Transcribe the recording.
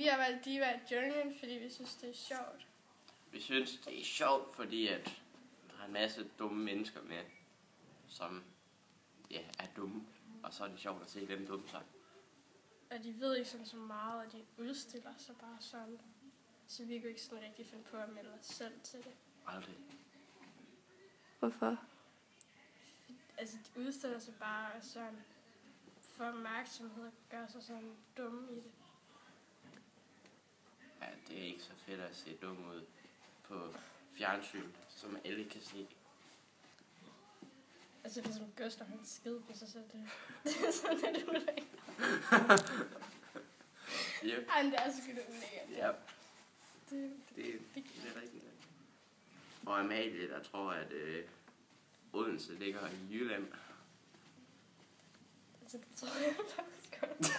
Vi har valgt Diva i junglen, fordi vi synes, det er sjovt. Vi synes, det er sjovt, fordi at der er en masse dumme mennesker med, som er dumme. Og så er det sjovt at se dem dumme sig. Og de ved ikke sådan så meget, og de udstiller sig bare sådan. Så vi kan ikke sådan rigtig finde på at melde os selv til det. Aldrig. Hvorfor? Altså, de udstiller sig bare sådan for opmærksomhed og gør sig sådan dumme i det. Ja, det er ikke så fedt at se dum ud på fjernsyn, som alle kan se. Altså, det er som Gustav, han skide på sig selv. Det er sådan lidt ulækkert. Yep. Ej, det er sgu da ulækkert. Ja. Det Det er rigtigt. Og Amalie, der tror, at Odense ligger i Jylland. altså, det tror jeg faktisk godt.